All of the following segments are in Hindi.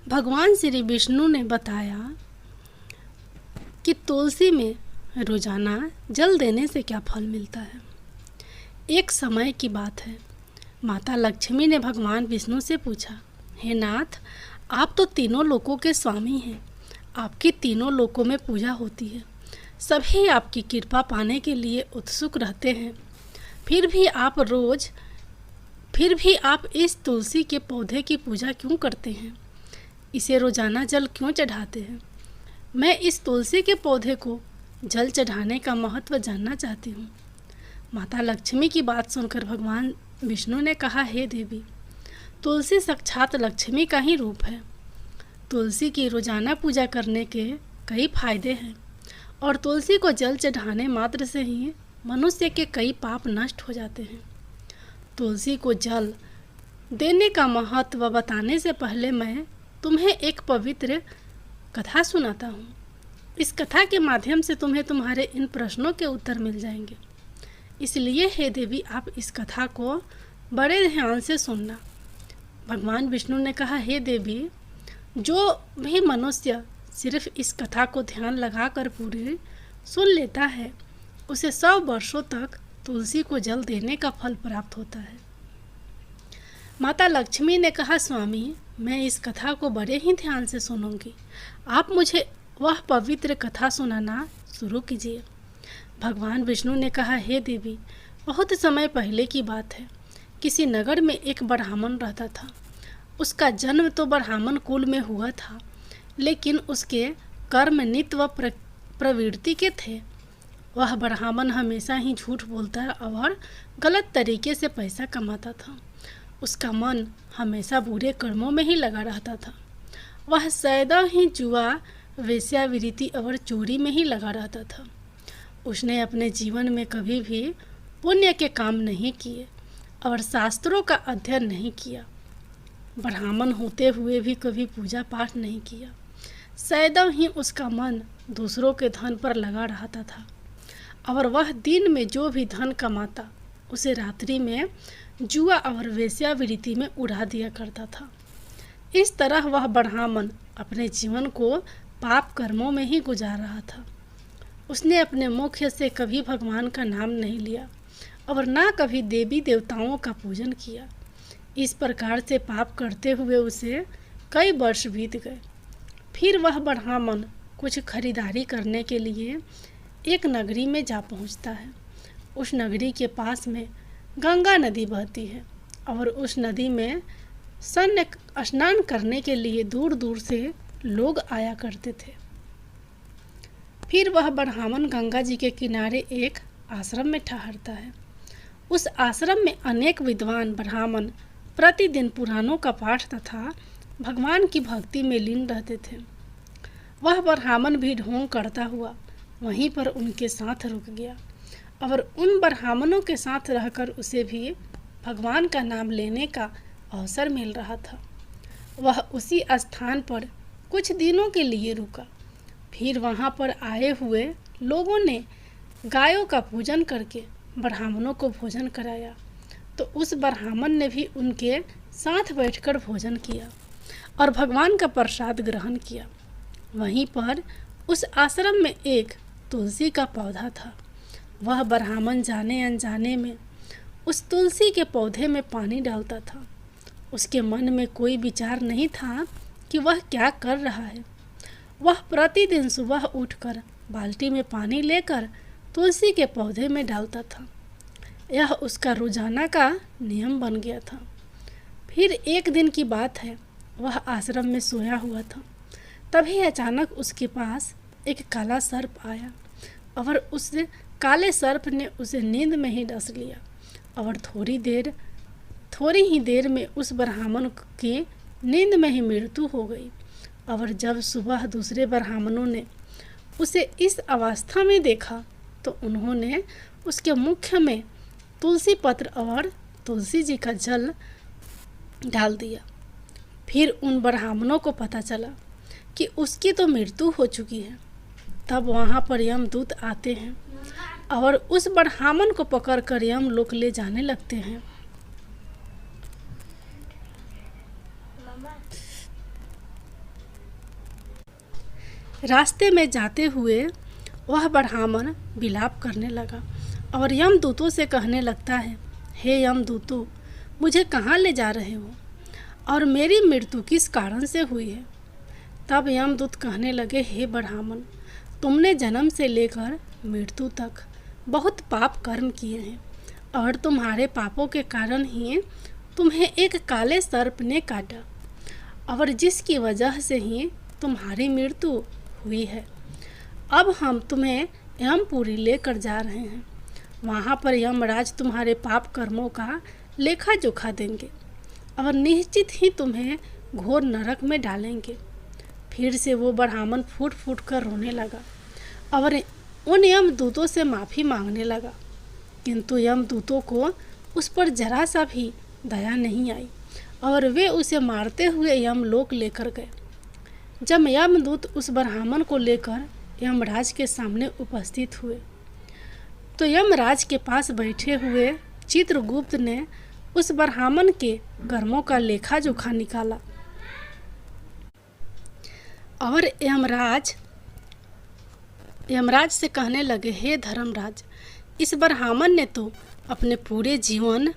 भगवान श्री विष्णु ने बताया कि तुलसी में रोजाना जल देने से क्या फल मिलता है। एक समय की बात है, माता लक्ष्मी ने भगवान विष्णु से पूछा, हे नाथ, आप तो तीनों लोकों के स्वामी हैं, आपकी तीनों लोकों में पूजा होती है, सभी आपकी कृपा पाने के लिए उत्सुक रहते हैं, फिर भी आप इस तुलसी के पौधे की पूजा क्यों करते हैं, इसे रोजाना जल क्यों चढ़ाते हैं। मैं इस तुलसी के पौधे को जल चढ़ाने का महत्व जानना चाहती हूँ। माता लक्ष्मी की बात सुनकर भगवान विष्णु ने कहा, हे देवी, तुलसी साक्षात लक्ष्मी का ही रूप है। तुलसी की रोजाना पूजा करने के कई फायदे हैं और तुलसी को जल चढ़ाने मात्र से ही मनुष्य के कई पाप नष्ट हो जाते हैं। तुलसी को जल देने का महत्व बताने से पहले मैं तुम्हें एक पवित्र कथा सुनाता हूँ। इस कथा के माध्यम से तुम्हें तुम्हारे इन प्रश्नों के उत्तर मिल जाएंगे, इसलिए हे देवी, आप इस कथा को बड़े ध्यान से सुनना। भगवान विष्णु ने कहा, हे देवी, जो भी मनुष्य सिर्फ इस कथा को ध्यान लगाकर पूरी सुन लेता है, उसे 100 वर्षों तक तुलसी को जल देने का फल प्राप्त होता है। माता लक्ष्मी ने कहा, स्वामी, मैं इस कथा को बड़े ही ध्यान से सुनूंगी, आप मुझे वह पवित्र कथा सुनाना शुरू कीजिए। भगवान विष्णु ने कहा, हे देवी, बहुत समय पहले की बात है, किसी नगर में एक ब्राह्मण रहता था। उसका जन्म तो ब्राह्मण कुल में हुआ था, लेकिन उसके कर्म नित्य व प्रवृत्ति के थे। वह ब्राह्मण हमेशा ही झूठ बोलता और गलत तरीके से पैसा कमाता था। उसका मन हमेशा बुरे कर्मों में ही लगा रहता था। वह सदा ही जुआ, वेश्यावृत्ति और चोरी में ही लगा रहता था। उसने अपने जीवन में कभी भी पुण्य के काम नहीं किए और शास्त्रों का अध्ययन नहीं किया। ब्राह्मण होते हुए भी कभी पूजा पाठ नहीं किया। सदा ही उसका मन दूसरों के धन पर लगा रहता था और वह दिन में जो भी धन कमाता उसे रात्रि में जुआ और वेश्यावृत्ति में उड़ा दिया करता था। इस तरह वह ब्राह्मण अपने जीवन को पाप कर्मों में ही गुजार रहा था। उसने अपने मुख से कभी भगवान का नाम नहीं लिया और ना कभी देवी देवताओं का पूजन किया। इस प्रकार से पाप करते हुए उसे कई वर्ष बीत गए। फिर वह ब्राह्मण कुछ खरीदारी करने के लिए एक नगरी में जा पहुंचता है। उस नगरी के पास में गंगा नदी बहती है और उस नदी में स्नान करने के लिए दूर दूर से लोग आया करते थे। फिर वह ब्राह्मण गंगा जी के किनारे एक आश्रम में ठहरता है। उस आश्रम में अनेक विद्वान ब्राह्मण प्रतिदिन पुराणों का पाठ तथा भगवान की भक्ति में लीन रहते थे। वह ब्राह्मण भी ढोंग करता हुआ वहीं पर उनके साथ रुक गया और उन ब्राह्मणों के साथ रहकर उसे भी भगवान का नाम लेने का अवसर मिल रहा था। वह उसी स्थान पर कुछ दिनों के लिए रुका। फिर वहाँ पर आए हुए लोगों ने गायों का पूजन करके ब्राह्मणों को भोजन कराया, तो उस ब्राह्मण ने भी उनके साथ बैठकर भोजन किया और भगवान का प्रसाद ग्रहण किया। वहीं पर उस आश्रम में एक तुलसी का पौधा था। वह ब्राह्मण जाने अनजाने में उस तुलसी के पौधे में पानी डालता था। उसके मन में कोई विचार नहीं था कि वह क्या कर रहा है। वह प्रतिदिन सुबह उठकर बाल्टी में पानी लेकर तुलसी के पौधे में डालता था। यह उसका रोजाना का नियम बन गया था। फिर एक दिन की बात है, वह आश्रम में सोया हुआ था। तभी अचानक उसके पास एक काला सर्प आया और उस काले सर्प ने उसे नींद में ही डस लिया और थोड़ी ही देर में उस ब्राह्मण की नींद में ही मृत्यु हो गई। और जब सुबह दूसरे ब्राह्मणों ने उसे इस अवस्था में देखा तो उन्होंने उसके मुख में तुलसी पत्र और तुलसी जी का जल डाल दिया। फिर उन ब्राह्मणों को पता चला कि उसकी तो मृत्यु हो चुकी है। तब वहाँ पर यमदूत आते हैं और उस ब्राह्मण को पकड़कर यमलोक ले जाने लगते हैं। रास्ते में जाते हुए वह ब्राह्मण विलाप करने लगा और यमदूतों से कहने लगता है, हे यमदूतों, मुझे कहाँ ले जा रहे हो और मेरी मृत्यु किस कारण से हुई है। तब यमदूत कहने लगे, हे ब्राह्मण, तुमने जन्म से लेकर मृत्यु तक बहुत पाप कर्म किए हैं और तुम्हारे पापों के कारण ही तुम्हें एक काले सर्प ने काटा और जिसकी वजह से ही तुम्हारी मृत्यु हुई है। अब हम तुम्हें यमपुरी लेकर जा रहे हैं। वहाँ पर यमराज तुम्हारे पाप कर्मों का लेखा जोखा देंगे और निश्चित ही तुम्हें घोर नरक में डालेंगे। फिर से वो ब्राह्मण फूट फूट कर रोने लगा और उन यमदूतों से माफ़ी मांगने लगा, किंतु यमदूतों को उस पर जरा सा भी दया नहीं आई और वे उसे मारते हुए यमलोक लेकर गए। जब यमदूत उस ब्राह्मण को लेकर यमराज के सामने उपस्थित हुए तो यमराज के पास बैठे हुए चित्रगुप्त ने उस ब्राह्मण के कर्मों का लेखा जोखा निकाला और यमराज से कहने लगे, हे धर्मराज, इस ब्राह्मण ने तो अपने पूरे जीवन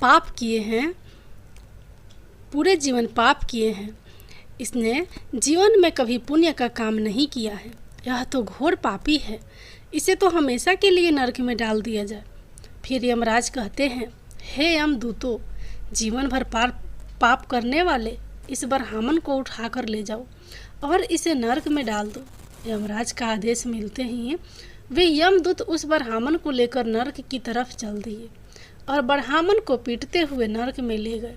पाप किए हैं। इसने जीवन में कभी पुण्य का काम नहीं किया है। यह तो घोर पापी है। इसे तो हमेशा के लिए नरक में डाल दिया जाए। फिर यमराज कहते हैं, हे यमदूतों, जीवन भर पाप करने वाले इस ब्राह्मण को उठाकर ले जाओ और इसे नरक में डाल दो। यमराज का आदेश मिलते ही वे यमदूत उस ब्राह्मण को लेकर नरक की तरफ चल दिए और ब्राह्मण को पीटते हुए नरक में ले गए।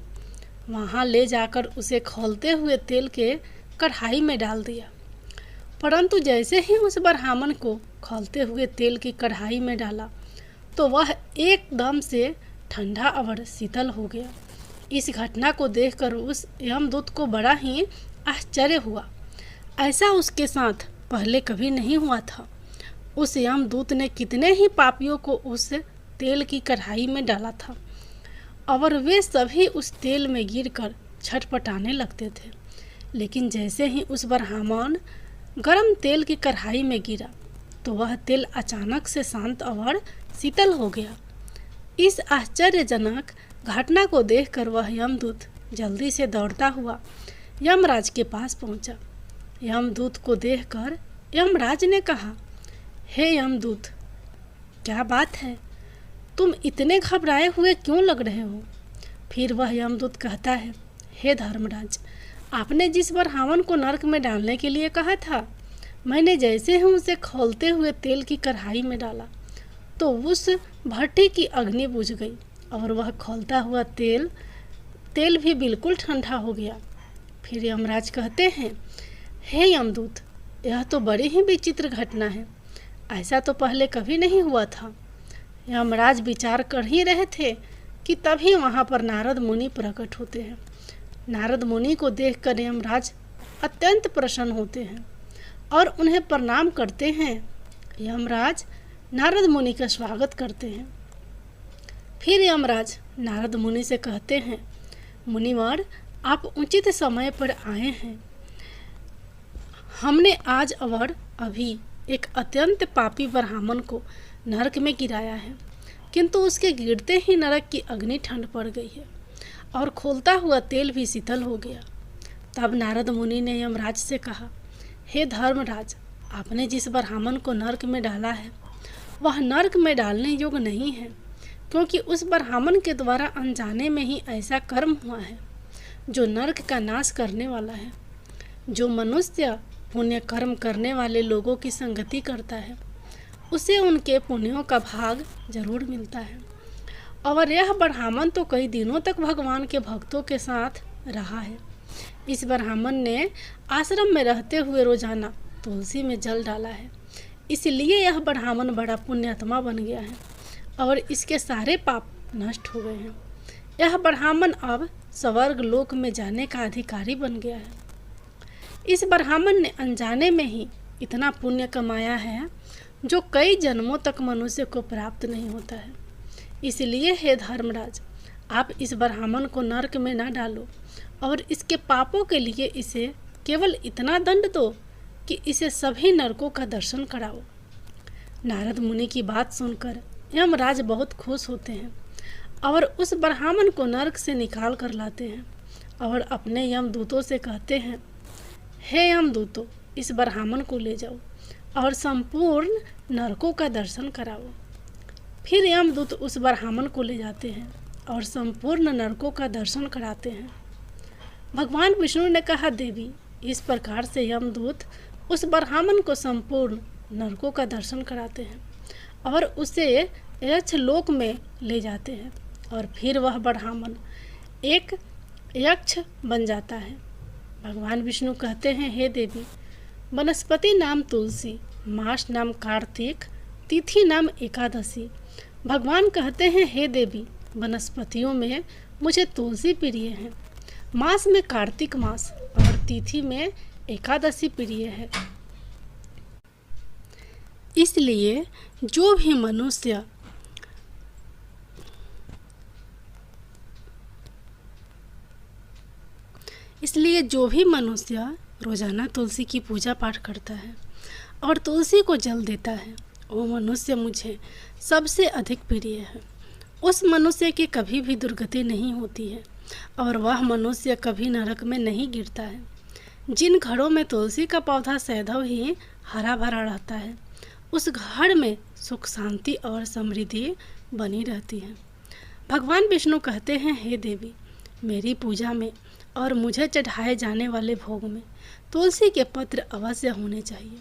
वहाँ ले जाकर उसे खौलते हुए तेल के कढ़ाई में डाल दिया। परंतु जैसे ही उस ब्राह्मण को खौलते हुए तेल की कढ़ाई में डाला तो वह एकदम से ठंडा और शीतल हो गया। इस घटना को देखकर उस यमदूत को बड़ा ही आश्चर्य हुआ। ऐसा उसके साथ पहले कभी नहीं हुआ था। उस यमदूत ने कितने ही पापियों को उस तेल की कढ़ाई में डाला था और वे सभी उस तेल में गिरकर छटपटाने लगते थे। लेकिन जैसे ही उस ब्राह्मण गरम तेल की कढ़ाई में गिरा तो वह तेल अचानक से शांत और शीतल हो गया। इस आश्चर्यजनक घटना को देखकर वह यमदूत जल्दी से दौड़ता हुआ यमराज के पास पहुंचा। यमदूत को देखकर यमराज ने कहा, हे यमदूत, क्या बात है, तुम इतने घबराए हुए क्यों लग रहे हो। फिर वह यमदूत कहता है, हे धर्मराज, आपने जिस ब्राह्मण को नरक में डालने के लिए कहा था, मैंने जैसे ही उसे खौलते हुए तेल की कढ़ाई में डाला तो उस भट्टी की अग्नि बुझ गई और वह खौलता हुआ तेल भी बिल्कुल ठंडा हो गया। फिर यमराज कहते हैं, हे यमदूत, यह तो बड़ी ही विचित्र घटना है। ऐसा तो पहले कभी नहीं हुआ था। यमराज विचार कर ही रहे थे कि तभी वहाँ पर नारद मुनि प्रकट होते हैं। नारद मुनि को देखकर यमराज अत्यंत प्रसन्न होते हैं और उन्हें प्रणाम करते हैं। यमराज नारद मुनि का स्वागत करते हैं। फिर यमराज नारद मुनि से कहते हैं, मुनिवर, आप उचित समय पर आए हैं। हमने आज और अभी एक अत्यंत पापी ब्राह्मण को नरक में गिराया है, किंतु उसके गिरते ही नरक की अग्नि ठंड पड़ गई है और खोलता हुआ तेल भी शीतल हो गया। तब नारद मुनि ने यमराज से कहा, हे धर्मराज, आपने जिस ब्राह्मण को नरक में डाला है वह नरक में डालने योग्य नहीं है, क्योंकि उस ब्राह्मण के द्वारा अनजाने में ही ऐसा कर्म हुआ है जो नरक का नाश करने वाला है। जो मनुष्य पुण्य कर्म करने वाले लोगों की संगति करता है उसे उनके पुण्यों का भाग जरूर मिलता है। और यह ब्राह्मण तो कई दिनों तक भगवान के भक्तों के साथ रहा है। इस ब्राह्मण ने आश्रम में रहते हुए रोजाना तुलसी में जल डाला है, इसलिए यह ब्राह्मण बड़ा पुण्यात्मा बन गया है और इसके सारे पाप नष्ट हो गए हैं। यह ब्राह्मण अब स्वर्ग लोक में जाने का अधिकारी बन गया है। इस ब्राह्मण ने अनजाने में ही इतना पुण्य कमाया है जो कई जन्मों तक मनुष्य को प्राप्त नहीं होता है। इसलिए हे धर्मराज, आप इस ब्राह्मण को नरक में न डालो और इसके पापों के लिए इसे केवल इतना दंड दो कि इसे सभी नरकों का दर्शन कराओ। नारद मुनि की बात सुनकर यमराज बहुत खुश होते हैं और उस ब्राह्मण को नरक से निकाल कर लाते हैं और अपने यमदूतों से कहते हैं, हे यमदूतों, इस ब्राह्मण को ले जाओ और संपूर्ण नरकों का दर्शन कराओ। फिर यमदूत उस ब्राह्मण को ले जाते हैं और संपूर्ण नरकों का दर्शन कराते हैं। भगवान विष्णु ने कहा, देवी, इस प्रकार से यमदूत उस ब्राह्मण को संपूर्ण नरकों का दर्शन कराते हैं और उसे यक्ष लोक में ले जाते हैं और फिर वह ब्राह्मण एक यक्ष बन जाता है। भगवान विष्णु कहते हैं, हे देवी, वनस्पति नाम तुलसी, मास नाम कार्तिक, तिथि नाम एकादशी। भगवान कहते हैं, हे देवी, वनस्पतियों में मुझे तुलसी प्रिय है, मास में कार्तिक मास और तिथि में एकादशी प्रिय है। इसलिए जो भी मनुष्य रोजाना तुलसी की पूजा पाठ करता है और तुलसी को जल देता है, वो मनुष्य मुझे सबसे अधिक प्रिय है। उस मनुष्य की कभी भी दुर्गति नहीं होती है और वह मनुष्य कभी नरक में नहीं गिरता है। जिन घरों में तुलसी का पौधा सदैव ही हरा भरा रहता है, उस घर में सुख शांति और समृद्धि बनी रहती है। भगवान विष्णु कहते हैं, हे देवी, मेरी पूजा में और मुझे चढ़ाए जाने वाले भोग में तुलसी के पत्र अवश्य होने चाहिए,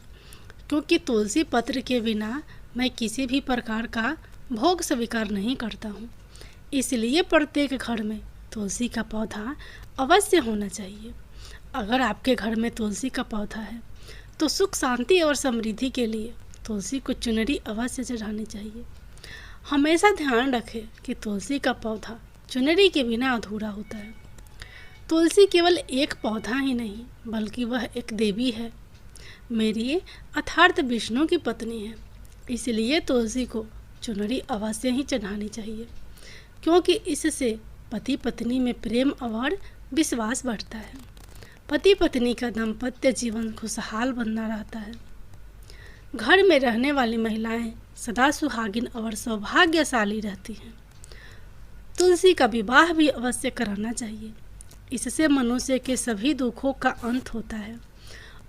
क्योंकि तुलसी पत्र के बिना मैं किसी भी प्रकार का भोग स्वीकार नहीं करता हूँ। इसलिए प्रत्येक घर में तुलसी का पौधा अवश्य होना चाहिए। अगर आपके घर में तुलसी का पौधा है तो सुख शांति और समृद्धि के लिए तुलसी को चुनरी अवश्य चढ़ानी चाहिए। हमेशा ध्यान रखें कि तुलसी का पौधा चुनरी के बिना अधूरा होता है। तुलसी केवल एक पौधा ही नहीं, बल्कि वह एक देवी है, मेरी अर्थात विष्णु की पत्नी है। इसलिए तुलसी को चुनरी अवश्य ही चढ़ानी चाहिए, क्योंकि इससे पति पत्नी में प्रेम और विश्वास बढ़ता है। पति पत्नी का दाम्पत्य जीवन खुशहाल बना रहता है। घर में रहने वाली महिलाएं सदा सुहागिन और सौभाग्यशाली रहती हैं। तुलसी का विवाह भी अवश्य कराना चाहिए। इससे मनुष्य के सभी दुखों का अंत होता है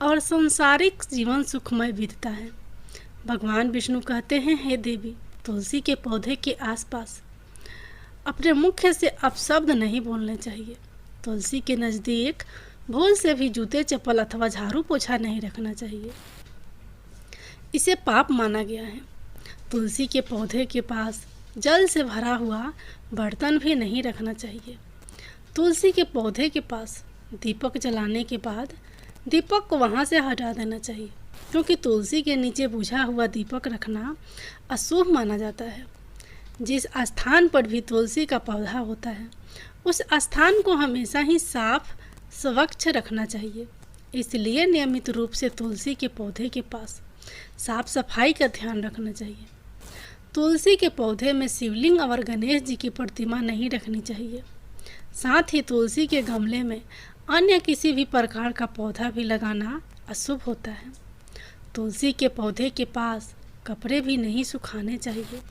और सांसारिक जीवन सुखमय बीतता है। भगवान विष्णु कहते हैं, हे देवी, तुलसी के पौधे के आसपास अपने मुख से अपशब्द नहीं बोलने चाहिए। तुलसी के नज़दीक भूल से भी जूते चप्पल अथवा झाड़ू पोछा नहीं रखना चाहिए, इसे पाप माना गया है। तुलसी के पौधे के पास जल से भरा हुआ बर्तन भी नहीं रखना चाहिए। तुलसी के पौधे के पास दीपक जलाने के बाद दीपक को वहाँ से हटा देना चाहिए, क्योंकि तुलसी के नीचे बुझा हुआ दीपक रखना अशुभ माना जाता है। जिस स्थान पर भी तुलसी का पौधा होता है, उस स्थान को हमेशा ही साफ स्वच्छ रखना चाहिए। इसलिए नियमित रूप से तुलसी के पौधे के पास साफ सफाई का ध्यान रखना चाहिए। तुलसी के पौधे में शिवलिंग और गणेश जी की प्रतिमा नहीं रखनी चाहिए। साथ ही तुलसी के गमले में अन्य किसी भी प्रकार का पौधा भी लगाना अशुभ होता है। तुलसी के पौधे के पास कपड़े भी नहीं सुखाने चाहिए,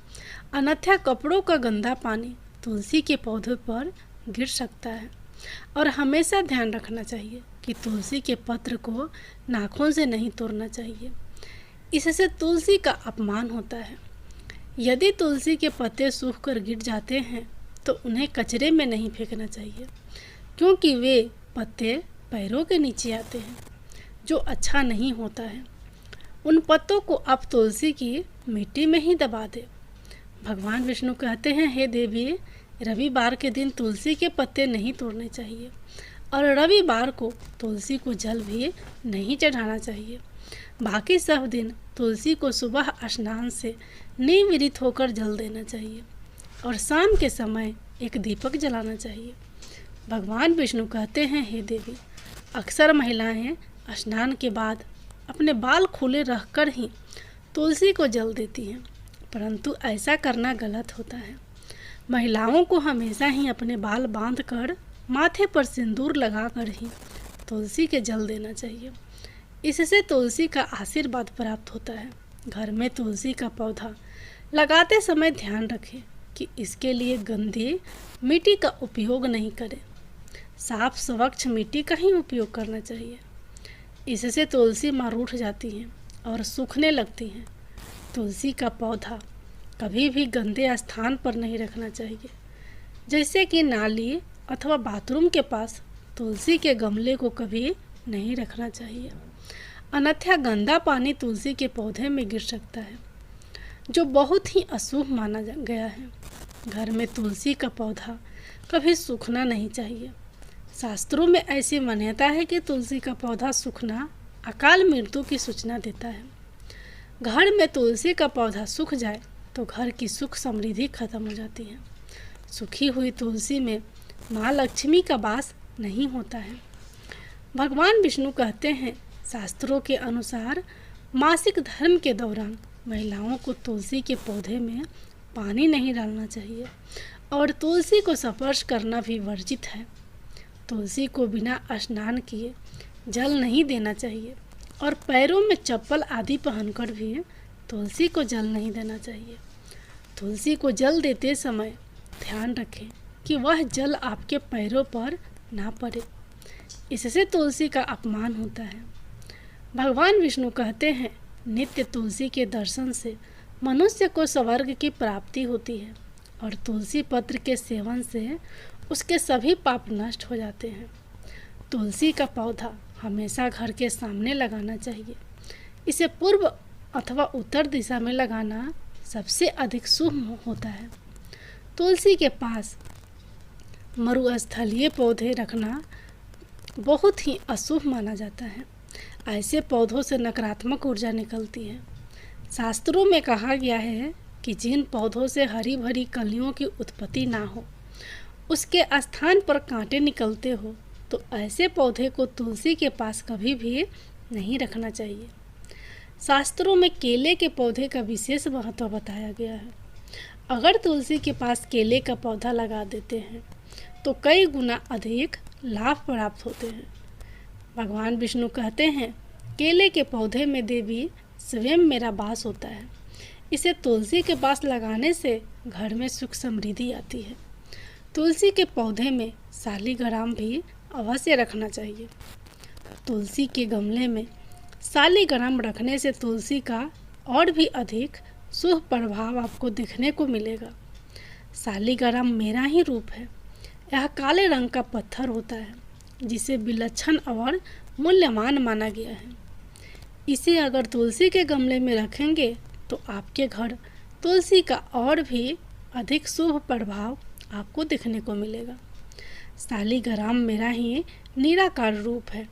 अन्यथा कपड़ों का गंदा पानी तुलसी के पौधे पर गिर सकता है। और हमेशा ध्यान रखना चाहिए कि तुलसी के पत्र को नाखून से नहीं तोड़ना चाहिए, इससे तुलसी का अपमान होता है। यदि तुलसी के पत्ते सूख कर गिर जाते हैं तो उन्हें कचरे में नहीं फेंकना चाहिए, क्योंकि वे पत्ते पैरों के नीचे आते हैं, जो अच्छा नहीं होता है। उन पत्तों को आप तुलसी की मिट्टी में ही दबा दें। भगवान विष्णु कहते हैं, हे देवी, रविवार के दिन तुलसी के पत्ते नहीं तोड़ने चाहिए और रविवार को तुलसी को जल भी नहीं चढ़ाना चाहिए। बाकी सब दिन तुलसी को सुबह स्नान से निवृत्त होकर जल देना चाहिए और शाम के समय एक दीपक जलाना चाहिए। भगवान विष्णु कहते हैं, हे देवी, अक्सर महिलाएं स्नान के बाद अपने बाल खुले रखकर ही तुलसी को जल देती हैं, परंतु ऐसा करना गलत होता है। महिलाओं को हमेशा ही अपने बाल बांधकर माथे पर सिंदूर लगाकर ही तुलसी के जल देना चाहिए। इससे तुलसी का आशीर्वाद प्राप्त होता है। घर में तुलसी का पौधा लगाते समय ध्यान रखें कि इसके लिए गंदी मिट्टी का उपयोग नहीं करें। साफ स्वच्छ मिट्टी का ही उपयोग करना चाहिए। इससे तुलसी माँ रूठ जाती हैं और सूखने लगती हैं। तुलसी का पौधा कभी भी गंदे स्थान पर नहीं रखना चाहिए, जैसे कि नाली अथवा बाथरूम के पास तुलसी के गमले को कभी नहीं रखना चाहिए, अन्यथा गंदा पानी तुलसी के पौधे में गिर सकता है, जो बहुत ही अशुभ माना गया है। घर में तुलसी का पौधा कभी सूखना नहीं चाहिए। शास्त्रों में ऐसी मान्यता है कि तुलसी का पौधा सूखना अकाल मृत्यु की सूचना देता है। घर में तुलसी का पौधा सूख जाए तो घर की सुख समृद्धि खत्म हो जाती है। सूखी हुई तुलसी में माँ लक्ष्मी का वास नहीं होता है। भगवान विष्णु कहते हैं, शास्त्रों के अनुसार मासिक धर्म के दौरान महिलाओं को तुलसी के पौधे में पानी नहीं डालना चाहिए और तुलसी को स्पर्श करना भी वर्जित है। तुलसी को बिना स्नान किए जल नहीं देना चाहिए और पैरों में चप्पल आदि पहनकर भी तुलसी को जल नहीं देना चाहिए। तुलसी को जल देते समय ध्यान रखें कि वह जल आपके पैरों पर ना पड़े, इससे तुलसी का अपमान होता है। भगवान विष्णु कहते हैं, नित्य तुलसी के दर्शन से मनुष्य को स्वर्ग की प्राप्ति होती है और तुलसी पत्र के सेवन से उसके सभी पाप नष्ट हो जाते हैं। तुलसी का पौधा हमेशा घर के सामने लगाना चाहिए। इसे पूर्व अथवा उत्तर दिशा में लगाना सबसे अधिक शुभ होता है। तुलसी के पास मरुस्थलीय पौधे रखना बहुत ही अशुभ माना जाता है। ऐसे पौधों से नकारात्मक ऊर्जा निकलती है। शास्त्रों में कहा गया है कि जिन पौधों से हरी भरी कलियों की उत्पत्ति ना हो, उसके स्थान पर कांटे निकलते हो, तो ऐसे पौधे को तुलसी के पास कभी भी नहीं रखना चाहिए। शास्त्रों में केले के पौधे का विशेष महत्व बताया गया है। अगर तुलसी के पास केले का पौधा लगा देते हैं तो कई गुना अधिक लाभ प्राप्त होते हैं। भगवान विष्णु कहते हैं, केले के पौधे में देवी स्वयं मेरा वास होता है। इसे तुलसी के पास लगाने से घर में सुख समृद्धि आती है। तुलसी के पौधे में शालिग्राम भी अवश्य रखना चाहिए। तुलसी के गमले में शालिग्राम रखने से तुलसी का और भी अधिक शुभ प्रभाव आपको देखने को मिलेगा। शालिग्राम मेरा ही रूप है। यह काले रंग का पत्थर होता है, जिसे विलक्षण और मूल्यवान माना गया है। इसे अगर तुलसी के गमले में रखेंगे तो आपके घर तुलसी का और भी अधिक शुभ प्रभाव आपको देखने को मिलेगा। शालिग्राम मेरा ही निराकार रूप है।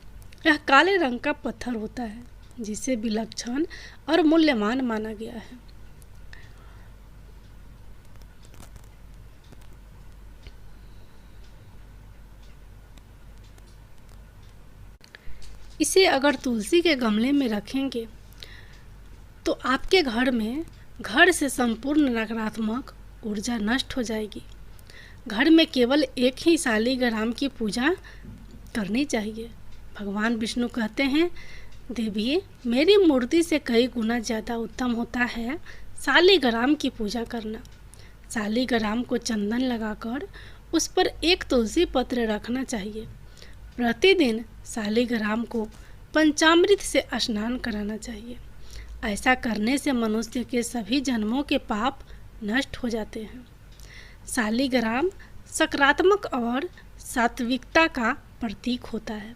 यह काले रंग का पत्थर होता है, जिसे विलक्षण और मूल्यवान माना गया है। इसे अगर तुलसी के गमले में रखेंगे तो आपके घर से संपूर्ण नकारात्मक ऊर्जा नष्ट हो जाएगी। घर में केवल एक ही शालिग्राम की पूजा करनी चाहिए। भगवान विष्णु कहते हैं, देवी मेरी मूर्ति से कई गुना ज़्यादा उत्तम होता है शालिग्राम की पूजा करना। शालिग्राम को चंदन लगाकर उस पर एक तुलसी पत्र रखना चाहिए। प्रतिदिन शालिग्राम को पंचामृत से स्नान कराना चाहिए। ऐसा करने से मनुष्य के सभी जन्मों के पाप नष्ट हो जाते हैं। शालिग्राम सकारात्मक और सात्विकता का प्रतीक होता है।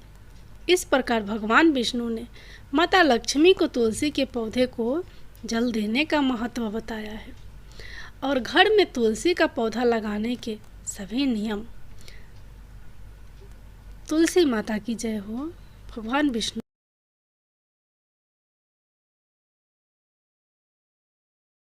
इस प्रकार भगवान विष्णु ने माता लक्ष्मी को तुलसी के पौधे को जल देने का महत्व बताया है और घर में तुलसी का पौधा लगाने के सभी नियम। तुलसी माता की जय हो। भगवान विष्णु।